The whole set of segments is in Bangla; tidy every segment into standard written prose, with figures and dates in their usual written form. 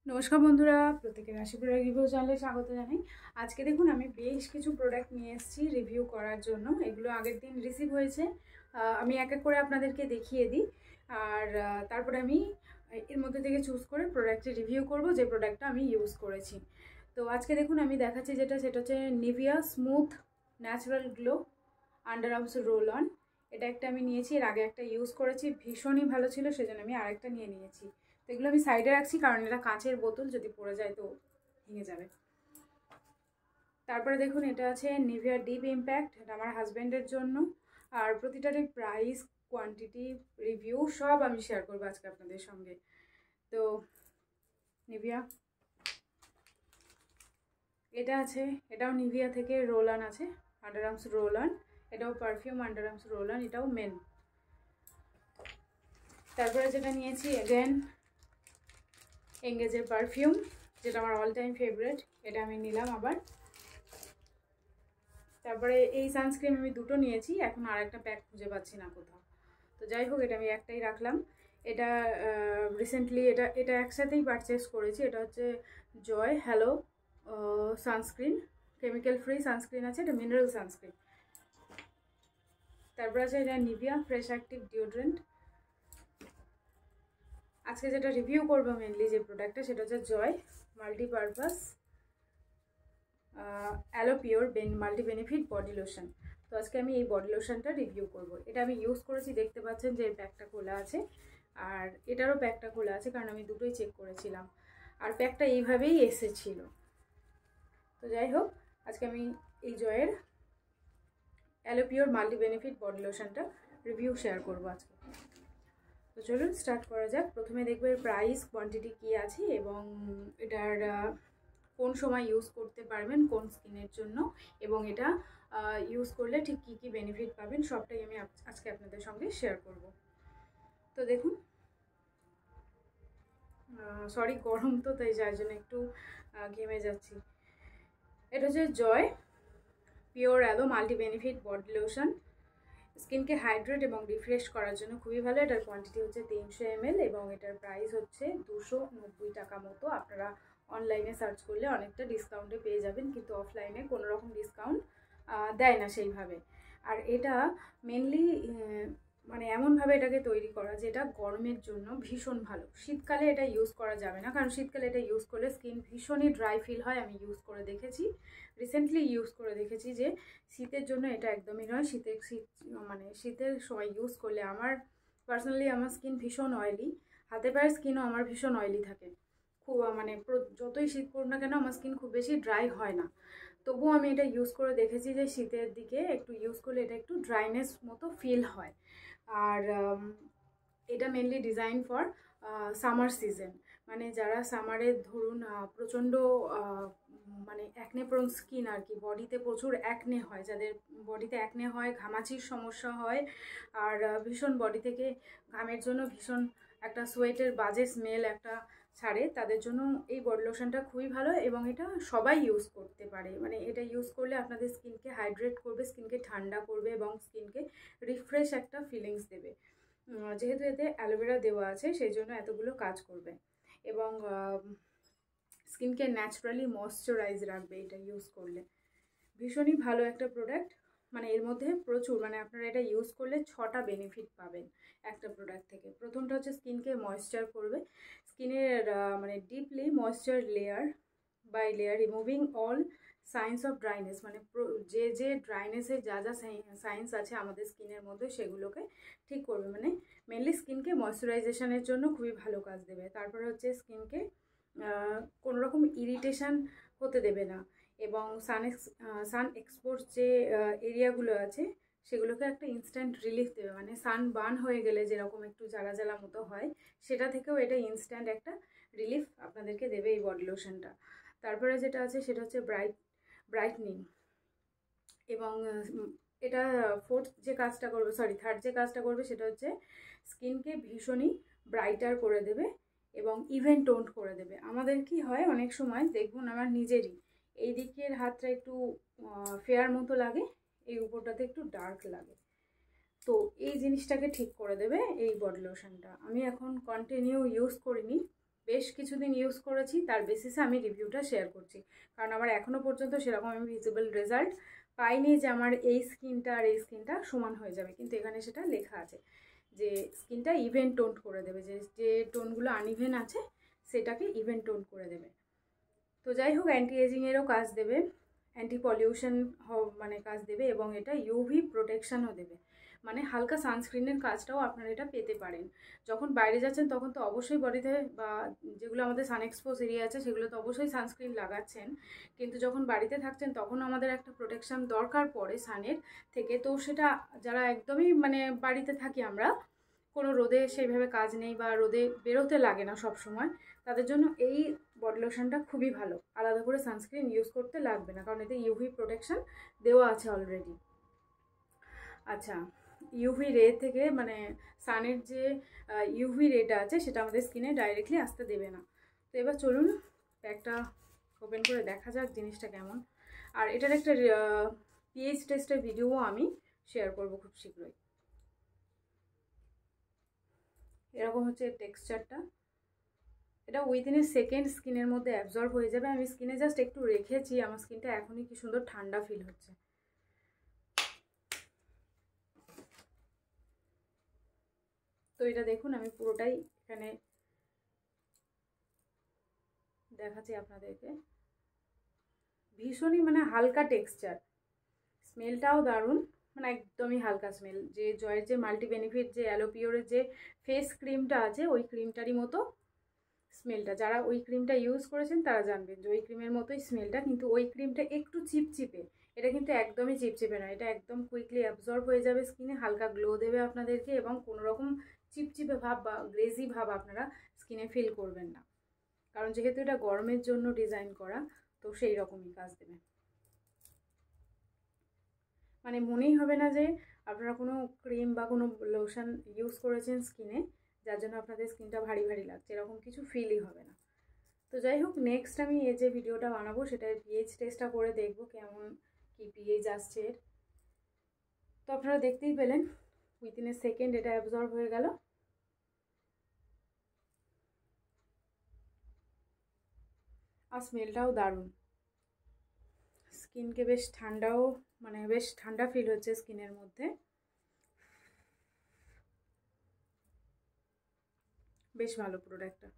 নমস্কার বন্ধুরা, প্রত্যেকের রাশিপুরা রিভিউ চ্যানেলে স্বাগত জানাই। আজকে দেখুন আমি বেশ কিছু প্রোডাক্ট নিয়ে এসেছি রিভিউ করার জন্য। এগুলো আগের দিন রিসিভ হয়েছে, আমি এক এক করে আপনাদেরকে দেখিয়ে দিই। আর তারপরে আমি এর মধ্যে থেকে চুজ করে প্রোডাক্টের রিভিউ করব, যে প্রোডাক্টটা আমি ইউজ করেছি। তো আজকে দেখুন আমি দেখাচ্ছি সেটা হচ্ছে Nivea smooth natural glow underarms roll on. এটা একটা আমি নিয়েছি, এর আগে একটা ইউজ করেছি, ভীষণই ভালো ছিল, সেজন্য আমি আরেকটা নিয়ে নিয়েছি। তো এগুলো আমি সাইডে রাখছি কারণ এটা কাঁচের বোতল, যদি পড়ে যায় তো ভেঙে যাবে। তারপরে দেখুন এটা আছে নিভিয়া ডিপ ইম্প্যাক্ট, এটা আমার হাজব্যান্ডের জন্য। আর প্রতিটারই প্রাইস, কোয়ান্টিটি, রিভিউ সব আমি শেয়ার করবো আজকে আপনাদের সঙ্গে। তো নিভিয়া এটা আছে, এটাও নিভিয়া থেকে রোল অন আছে, আন্ডার আর্মস রোল অন। এটাও perfume underarms roll on, এটাও মেন। তারপরে যেটা নিয়েছি এগেন এঙ্গেজের পারফিউম, যেটা আমার অল টাইম ফেভারিট, এটা আমি নিলাম আবার। তারপরে এই সানস্ক্রিন আমি দুটো নিয়েছি, এখন আর একটা প্যাক খুঁজে পাচ্ছি না কোথাও। তো যাই হোক, এটা আমি একটাই রাখলাম। এটা রিসেন্টলি এটা একসাথেই পারচেস করেছি। এটা হচ্ছে Joy hello sunscreen, chemical free sunscreen আছে, এটা মিনারেল সানস্ক্রিন। তারপর আছে এটা নিভিয়া ফ্রেশ অ্যাক্টিভ ডিওড্রেন্ট। আজকে যেটা রিভিউ করবো মেনলি যে প্রোডাক্টটা, সেটা হচ্ছে Joy multipurpose aloe pure multi benefit body lotion. তো আজকে আমি এই বডি লোশনটা রিভিউ করব। এটা আমি ইউজ করেছি, দেখতে পাচ্ছেন যে এর প্যাকটা খোলা আছে, আর এটারও প্যাকটা খোলা আছে, কারণ আমি দুটোই চেক করেছিলাম, আর প্যাকটা এইভাবেই এসেছিল। তো যাই হোক, আজকে আমি এই জয়ের aloe pure multi benefit body লোশনটা রিভিউ শেয়ার করব আজকে। তো চলুন স্টার্ট করা যাক। প্রথমে দেখবো এর প্রাইস, কোয়ান্টিটি কী আছে, এবং এটার কোন সময় ইউজ করতে পারবেন, কোন স্কিনের জন্য, এবং এটা ইউজ করলে ঠিক কী কী বেনিফিট পাবেন, সবটাই আমি আজকে আপনাদের সঙ্গে শেয়ার করব। তো দেখুন, সরি গরম তো, তাই যার জন্য একটু ঘেমে যাচ্ছি। এটা হচ্ছে Joy pure aloe multi benefit body lotion. স্কিনকে হাইড্রেট এবং রিফ্রেশ করার জন্য খুবই ভালো। এটার কোয়ান্টিটি হচ্ছে 300 ml এবং এটার প্রাইস হচ্ছে 290 টাকা মতো। আপনারা অনলাইনে সার্চ করলে অনেকটা ডিসকাউন্টে পেয়ে যাবেন, কিন্তু অফলাইনে কোনো রকম ডিসকাউন্ট দেয় না সেইভাবে। আর এটা মেনলি মানে এমনভাবে এটাকে তৈরি করা যেটা গরমের জন্য ভীষণ ভালো। শীতকালে এটা ইউজ করা যাবে না, কারণ শীতকালে এটা ইউজ করলে স্কিন ভীষণই ড্রাই ফিল হয়। আমি ইউজ করে দেখেছি, রিসেন্টলি ইউজ করে দেখেছি যে শীতের জন্য এটা একদমই নয়। শীতের সময় ইউজ করলে আমার পার্সোনালি আমার স্কিন ভীষণ অয়েলি, হাতে পায়ের স্কিনও আমার ভীষণ অয়েলি থাকে। খুব যতই শীত পড়ুক না কেন আমার স্কিন খুব বেশি ড্রাই হয় না। তবুও আমি এটা ইউজ করে দেখেছি যে শীতের দিকে একটু ইউজ করলে এটা একটু ড্রাইনেস মতো ফিল হয়। আর এটা mainly design for summer season, মানে যারা সামারে ধরুন প্রচণ্ড মানে অ্যাকনে প্রোন স্কিন আর কি, বডিতে প্রচুর অ্যাকনে হয়, যাদের বডিতে অ্যাকনে হয়, ঘামাচির সমস্যা হয়, আর ভীষণ বডি থেকে ঘামের জন্য ভীষণ একটা সোয়েটের বাজে স্মেল একটা ছাড়ে, তাদের জন্য এই বডি লোশনটা খুবই ভালো। এবং এটা সবাই ইউজ করতে পারে, মানে এটা ইউজ করলে আপনাদের স্কিনকে হাইড্রেট করবে, স্কিনকে ঠান্ডা করবে এবং স্কিনকে রিফ্রেশ একটা ফিলিংস দেবে। যেহেতু এতে অ্যালোভেরা দেওয়া আছে, সেই জন্য এতগুলো কাজ করবে এবং স্কিনকে ন্যাচারালি ময়শ্চারাইজ রাখবে এটা ইউজ করলে। ভীষণই ভালো একটা প্রোডাক্ট, মানে এর মধ্যে প্রচুর, মানে আপনারা এটা ইউজ করলে 6টা বেনিফিট পাবেন একটা প্রোডাক্ট থেকে। প্রথমটা হচ্ছে স্কিনকে ময়েশ্চার করবে, স্কিনের মানে deeply moisture layer by layer removing all signs of dryness, মানে যে ড্রাইনেসের যা সাইন্স আছে আমাদের স্কিনের মধ্যে সেগুলোকে ঠিক করবে, মানে মেনলি স্কিনকে ময়েশ্চারাইজেশনের জন্য খুবই ভালো কাজ দেবে। তারপর হচ্ছে স্কিনকে কোনো রকম ইরিটেশন হতে দেবে না, এবং সান এক্সপোজ যে এরিয়াগুলো আছে সেগুলোকে একটা ইনস্ট্যান্ট রিলিফ দেবে, মানে সান বার্ন হয়ে গেলে যেরকম একটু জ্বালা জ্বালা মতো হয়, সেটা থেকেও এটা ইনস্ট্যান্ট একটা রিলিফ আপনাদেরকে দেবে এই বডি লোশনটা। তারপরে যেটা আছে সেটা হচ্ছে ব্রাইটনিং, এবং এটা থার্ড যে কাজটা করবে সেটা হচ্ছে স্কিনকে ভীষণই ব্রাইটার করে দেবে এবং ইভেন টোন্ড করে দেবে। আমাদের কি হয় অনেক সময় দেখুন, আমার নিজেরই এই দিকের হাতটা একটু ফেয়ার মতো লাগে, এই উপরটাতে একটু ডার্ক লাগে, তো এই জিনিসটাকে ঠিক করে দেবে এই বডি লোশনটা। আমি এখন কন্টিনিউ ইউজ করিনি, বেশ কিছুদিন ইউজ করেছি, তার বেসিসে আমি রিভিউটা শেয়ার করছি। কারণ আমার এখনও পর্যন্ত সেরকম আমি ভিজিবল রেজাল্ট পাইনি যে আমার এই স্কিনটা আর এই স্কিনটা সমান হয়ে যাবে, কিন্তু এখানে সেটা লেখা আছে যে স্কিনটা ইভেন টোন করে দেবে, যে যে টোনগুলো আনইভেন আছে সেটাকে ইভেন টোন করে দেবে। তো যাই হোক, অ্যান্টি এজিংয়েরও কাজ দেবে, অ্যান্টি পলিউশন মানে কাজ দেবে, এবং এটা ইউভি প্রোটেকশানও দেবে, মানে হালকা সানস্ক্রিনের কাজটাও আপনারা এটা পেতে পারেন। যখন বাইরে যাচ্ছেন তখন তো অবশ্যই বডিতে বা যেগুলো আমাদের সান এক্সপোজ এরিয়া আছে সেগুলো তো অবশ্যই সানস্ক্রিন লাগাচ্ছেন, কিন্তু যখন বাড়িতে থাকছেন তখন আমাদের একটা প্রোটেকশান দরকার পড়ে সানের থেকে। তো সেটা যারা একদমই মানে বাড়িতে থাকি আমরা, কোনো রোদে সেইভাবে কাজ নেই বা রোদে বেরোতে লাগে না সব সময়, তাদের জন্য এই বডি লোশনটা খুবই ভালো। আলাদা করে সানস্ক্রিন ইউজ করতে লাগবে না, কারণ এতে ইউভি প্রোটেকশন দেওয়া আছে অলরেডি। আচ্ছা, ইউভি রে থেকে মানে সানের যে ইউভি রেটা আছে সেটা আমাদের স্কিনে ডাইরেক্টলি আসতে দেবে না। তো এবার চলুন প্যাকটা ওপেন করে দেখা যাক জিনিসটা কেমন। আর এটার একটা পিএইচ টেস্টের ভিডিওও আমি শেয়ার করব খুব শীঘ্রই। এরকম হচ্ছে টেক্সচারটা, এটা উইদিন এ সেকেন্ড স্কিনের মধ্যে অ্যাবজর্ব হয়ে যাবে। আমি স্কিনে জাস্ট একটু রেখেছি, আমার স্কিনটা এখনই কি সুন্দর ঠান্ডা ফিল হচ্ছে। তো এটা দেখুন, আমি পুরোটাই এখানে দেখাচ্ছি আপনাদেরকে। ভীষণই মানে হালকা টেক্সচার, স্মেলটাও দারুণ, মানে একদমই হালকা স্মেল। যে জয়ের যে মাল্টি বেনিফিট যে অ্যালোপিওরের যে ফেস ক্রিমটা আছে ওই ক্রিমটারই মতো স্মেলটা। যারা ওই ক্রিমটা ইউজ করেছেন তারা জানবেন যে ওই ক্রিমের মতোই স্মেলটা, কিন্তু ওই ক্রিমটা একটু চিপচিপে, এটা কিন্তু একদমই চিপচিপে না। এটা একদম কুইকলি অ্যাবজর্ব হয়ে যাবে স্কিনে, হালকা গ্লো দেবে আপনাদেরকে, এবং কোনো রকম চিপচিপে ভাব বা গ্রেজি ভাব আপনারা স্কিনে ফিল করবেন না, কারণ যেহেতু এটা গরমের জন্য ডিজাইন করা, তো সেই রকমই কাজ দেবে। মানে মনেই হবে না যে আপনারা কোনো ক্রিম বা কোনো লোশন ইউজ করেছেন স্কিনে, যার জন্য আপনাদের স্কিনটা ভারী ভারী লাগছে, এরকম কিছু ফিলই হবে না। তো যাই হোক, নেক্সট আমি এই যে ভিডিওটা বানাবো সেটার পিএইচ টেস্টটা করে দেখবো কেমন কি পিএইচ আসছে এর। তো আপনারা দেখতেই পেলেন উইদিন এ সেকেন্ড এটা অ্যাবজর্ব হয়ে গেল। আর স্মেলটাও দারুণ, স্কিনকে বেশ ঠান্ডাও, মানে বেশ ঠান্ডা ফিল হচ্ছে স্কিনের মধ্যে, বেশ ভালো প্রোডাক্টটা।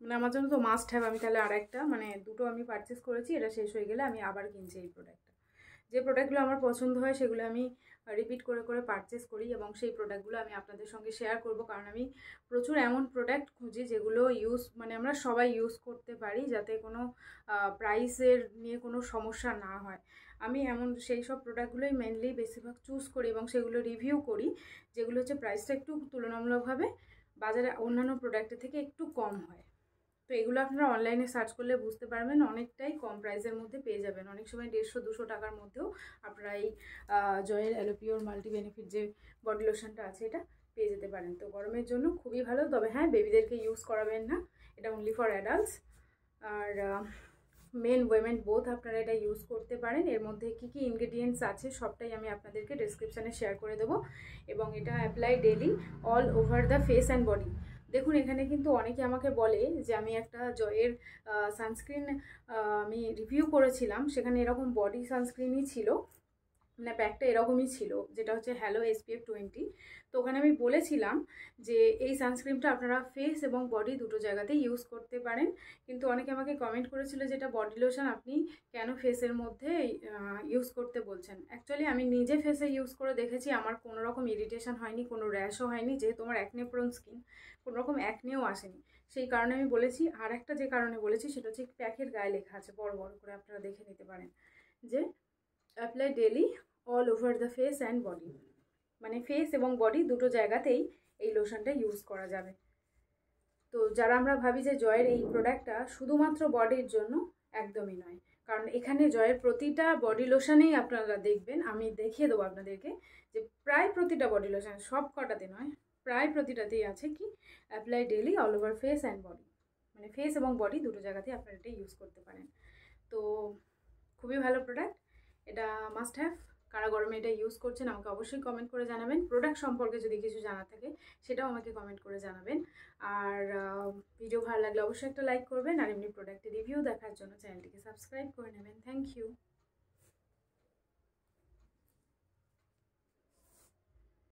মানে আমার জন্য তো মাস্ট হ্যাভ, আমি তাহলে আর একটা মানে দুটো আমি পারচেস করেছি, এটা শেষ হয়ে গেলে আমি আবার কিনছি এই প্রোডাক্টটা। যে প্রোডাক্টগুলো আমার পছন্দ হয় সেগুলো আমি রিপিট করে করে পারচেস করি, এবং সেই প্রোডাক্টগুলো আমি আপনাদের সঙ্গে শেয়ার করব, কারণ আমি প্রচুর এমন প্রোডাক্ট খুঁজি যেগুলো ইউজ মানে আমরা সবাই ইউজ করতে পারি, যাতে কোনো প্রাইসের নিয়ে কোনো সমস্যা না হয়। আমি এমন সেই সব প্রোডাক্টগুলোই মেনলি বেশিরভাগ চুজ করি এবং সেগুলো রিভিউ করি, যেগুলো হচ্ছে প্রাইসটা একটু তুলনামূলকভাবে বাজারে অন্যান্য প্রোডাক্টের থেকে একটু কম হয়। তো এগুলো আপনারা অনলাইনে সার্চ করলে বুঝতে পারবেন, অনেকটাই কম প্রাইসের মধ্যে পেয়ে যাবেন। অনেক সময় 150-200 টাকার মধ্যেও আপনারা এই জয়ের অ্যালোপিওর মাল্টি বেনিফিট যে বডি লোশনটা আছে এটা পেয়ে যেতে পারেন। তো গরমের জন্য খুবই ভালো, তবে হ্যাঁ বেবিদেরকে ইউজ করাবেন না, এটা অনলি ফর অ্যাডাল্টস। আর মেন ওয়েমেন বোথ আপনারা এটা ইউজ করতে পারেন। এর মধ্যে কী কী ইনগ্রেডিয়েন্টস আছে সবটাই আমি আপনাদেরকে ডেসক্রিপশানে শেয়ার করে দেবো, এবং এটা apply daily all over the face and body. দেখুন এখানে কিন্তু অনেকে আমাকে বলে যে আমি একটা জয়ের সানস্ক্রিন আমি রিভিউ করেছিলাম, সেখানে এরকম বডি সানস্ক্রিনই ছিল, মানে প্যাকটা এরকমই ছিল, যেটা হচ্ছে হ্যালো SPF 20। তো ওখানে আমি বলেছিলাম যে এই সানস্ক্রিনটা আপনারা ফেস এবং বডি দুটো জায়গাতেই ইউজ করতে পারেন, কিন্তু অনেকে আমাকে কমেন্ট করেছিল যে এটা বডি লোশন আপনি কেন ফেসের মধ্যে ইউজ করতে বলছেন। অ্যাকচুয়ালি আমি নিজে ফেসে ইউজ করে দেখেছি, আমার কোনো রকম ইরিটেশন হয়নি, কোনো র্যাশও হয়নি, যেহেতু আমার অ্যাকনে প্রোন স্কিন, কোনো রকম অ্যাকনেও আসেনি। সেই কারণে আমি বলেছি। আর একটা যে কারণে বলেছি সেটা হচ্ছে প্যাকের গায়ে লেখা আছে বড় বড় করে, আপনারা দেখে নিতে পারেন যে apply daily all over the face and body, মানে ফেস এবং বডি দুটো জায়গাতেই এই লোশনটা ইউজ করা যাবে। তো যারা আমরা ভাবি যে জয়ের এই প্রোডাক্টটা শুধুমাত্র বডির জন্য, একদমই নয়, কারণ এখানে জয়ের প্রতিটা বডি লোশনেই আপনারা দেখবেন, আমি দেখিয়ে দেবো আপনাদেরকে যে প্রায় প্রতিটা বডি লোশন, সব কটাতে নয় প্রায় প্রতিটাতেই আছে কি apply daily all over face and body, মানে ফেস এবং বডি দুটো জায়গাতেই আপনারা এটা ইউজ করতে পারেন। তো খুবই ভালো প্রোডাক্ট, এটা মাস্ট হ্যাভ, কারা গরমে এটা ইউজ করছেন আমাকে অবশ্যই কমেন্ট করে জানাবেন। প্রোডাক্ট সম্পর্কে যদি কিছু জানা থাকে সেটাও আমাকে কমেন্ট করে জানাবেন। আর ভিডিও ভালো লাগলে অবশ্যই একটা লাইক করবেন, আর এমনি প্রোডাক্টের রিভিউ দেখার জন্য চ্যানেলটিকে সাবস্ক্রাইব করে নেবেন। Thank you.